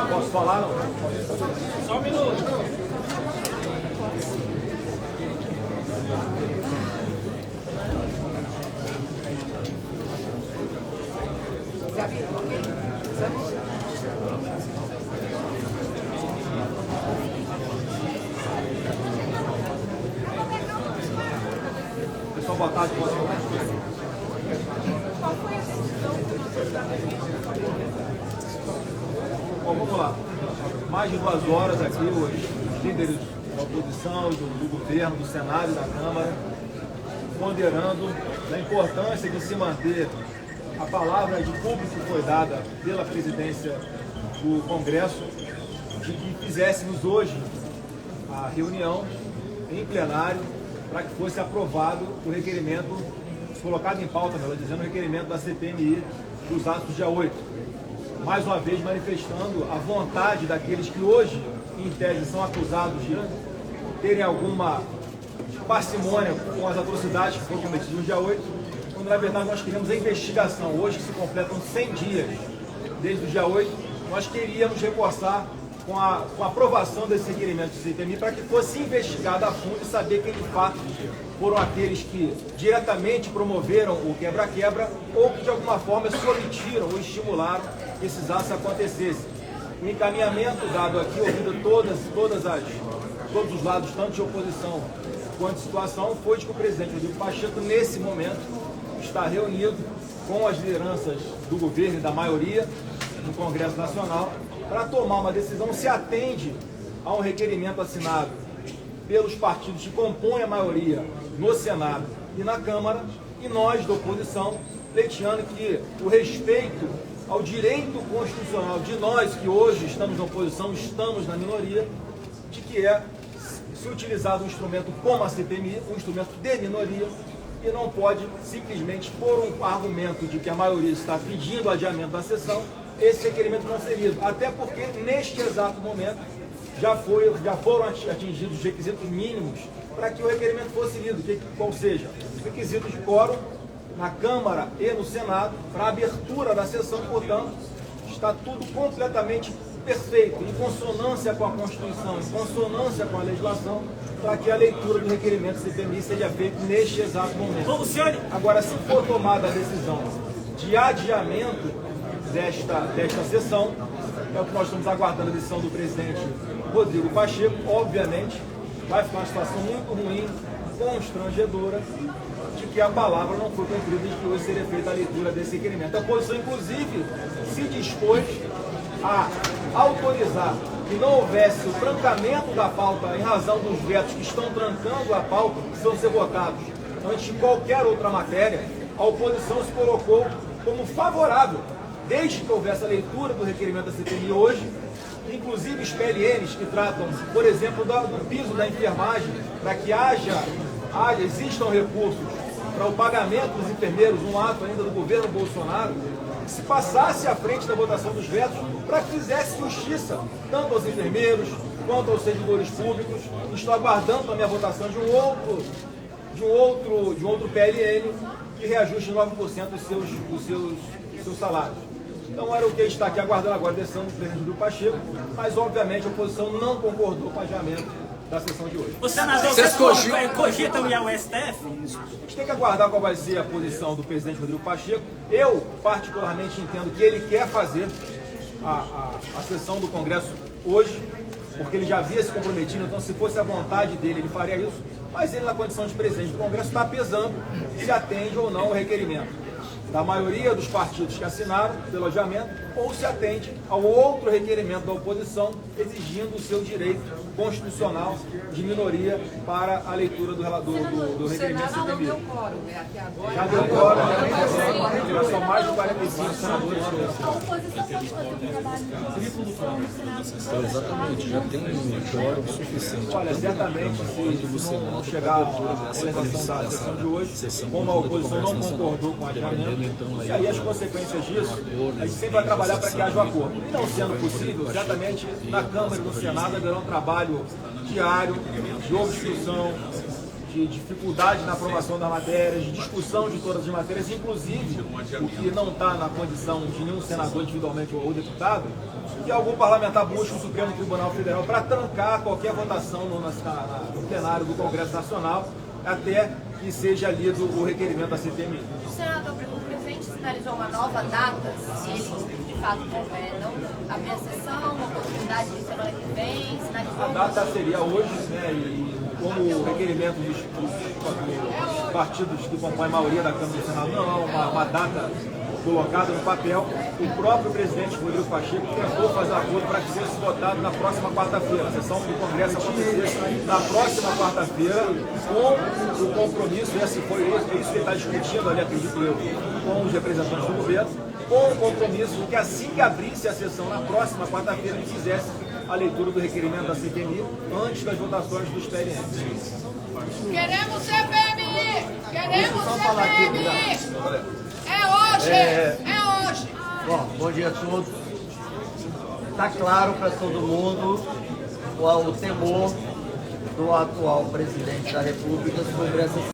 Posso falar, não? Só um minuto. Pessoal, boa tarde. Bom, vamos lá. Mais de 2 horas aqui, os líderes da oposição, do governo, do Senado e da Câmara, ponderando a importância de se manter a palavra de público que foi dada pela presidência do Congresso, de que fizéssemos hoje a reunião em plenário para que fosse aprovado o requerimento, colocado em pauta, melhor dizendo, o requerimento da CPMI dos atos do dia 8. Mais uma vez manifestando a vontade daqueles que hoje, em tese, são acusados de terem alguma parcimônia com as atrocidades que foram cometidas no dia 8, quando na verdade nós queríamos a investigação. Hoje que se completam 100 dias desde o dia 8, nós queríamos reforçar com a aprovação desse requerimento do CPMI para que fosse investigado a fundo e saber quem de fato foram aqueles que diretamente promoveram o quebra-quebra ou que de alguma forma se omitiram ou estimularam que esses atos acontecessem. O encaminhamento dado aqui, ouvindo todos os lados, tanto de oposição quanto de situação, foi de que o presidente Rodrigo Pacheco, nesse momento, está reunido com as lideranças do governo e da maioria no Congresso Nacional para tomar uma decisão se atende a um requerimento assinado pelos partidos que compõem a maioria no Senado e na Câmara, e nós, da oposição, pleiteando que o respeito ao direito constitucional de nós, que hoje estamos na oposição, estamos na minoria, de que é se utilizado um instrumento como a CPMI, um instrumento de minoria, e não pode simplesmente, por um argumento de que a maioria está pedindo o adiamento da sessão, esse requerimento não ser lido. Até porque, neste exato momento, já foram atingidos os requisitos mínimos para que o requerimento fosse lido, ou seja, os requisitos de quórum na Câmara e no Senado para a abertura da sessão. Portanto, está tudo completamente perfeito, em consonância com a Constituição, em consonância com a legislação, para que a leitura do requerimento CPMI seja feita neste exato momento. Agora, se for tomada a decisão de adiamento desta sessão, é o que nós estamos aguardando a decisão do presidente Rodrigo Pacheco, obviamente vai ficar uma situação muito ruim, constrangedora, de que a palavra não foi cumprida e de que hoje seria feita a leitura desse requerimento. A oposição, inclusive, se dispôs a autorizar que não houvesse o trancamento da pauta em razão dos vetos que estão trancando a pauta, que precisam ser votados antes de qualquer outra matéria. A oposição se colocou como favorável, desde que houvesse a leitura do requerimento da CPMI hoje, inclusive os PLNs que tratam, por exemplo, do piso da enfermagem, para que existam recursos para o pagamento dos enfermeiros, um ato ainda do governo Bolsonaro, que se passasse à frente da votação dos vetos para que fizesse justiça, tanto aos enfermeiros quanto aos servidores públicos. Estou aguardando a minha votação de um outro PLN que reajuste 9% dos seus salários. Então era o que está aqui aguardando agora a decisão do presidente Rodrigo Pacheco, mas obviamente a oposição não concordou com o adiamento da sessão de hoje. O senador, vocês cogitam ir ao STF? A gente tem que aguardar qual vai ser a posição do presidente Rodrigo Pacheco. Eu, particularmente, entendo que ele quer fazer a sessão do Congresso hoje, porque ele já havia se comprometido, então se fosse a vontade dele, ele faria isso, mas ele, na condição de presidente do Congresso, está pesando se atende ou não o requerimento da maioria dos partidos que assinaram pelo adiamento, ou se atende ao outro requerimento da oposição, exigindo o seu direito constitucional de minoria para a leitura do requerimento. O Senado não deu quórum, né? Até agora. Já deu quórum, são mais de 45 senadores. A oposição pode fazer um trabalho de oposição no Senado. Exatamente, já tem um quórum suficiente. Olha, certamente, se não chegar à realização da sessão de hoje, como a oposição não concordou com a adiamento, e aí as consequências disso, a gente sempre vai trabalhar para que haja um acordo. E não sendo possível, certamente na Câmara e no Senado haverá um trabalho diário de obstrução, de dificuldade na aprovação das matérias, de discussão de todas as matérias, inclusive o que não está na condição de nenhum senador individualmente ou deputado, que algum parlamentar busque o Supremo Tribunal Federal para trancar qualquer votação no plenário do Congresso Nacional até que seja lido o requerimento da CPMI. Senador, o presidente sinalizou uma nova data, se ele de fato não abrir a sessão, uma possibilidade de semana que vem, sinalizou. A data seria hoje, né, e como o requerimento dos partidos que compõem a maioria da Câmara e do Senado não há uma data colocada no papel, o próprio presidente Rodrigo Pacheco tentou fazer acordo para que fosse votado na próxima quarta-feira. A sessão do Congresso acontecesse na próxima quarta-feira, com o compromisso, isso que ele está discutindo ali, acredito eu, com os representantes do governo, com o compromisso de que assim que abrisse a sessão na próxima quarta-feira, ele fizesse a leitura do requerimento da CPMI antes das votações dos PLNs. Queremos CPMI! Queremos CPMI! É hoje! É hoje! Bom dia a todos. Está claro para todo mundo o temor do atual presidente da República sobre essa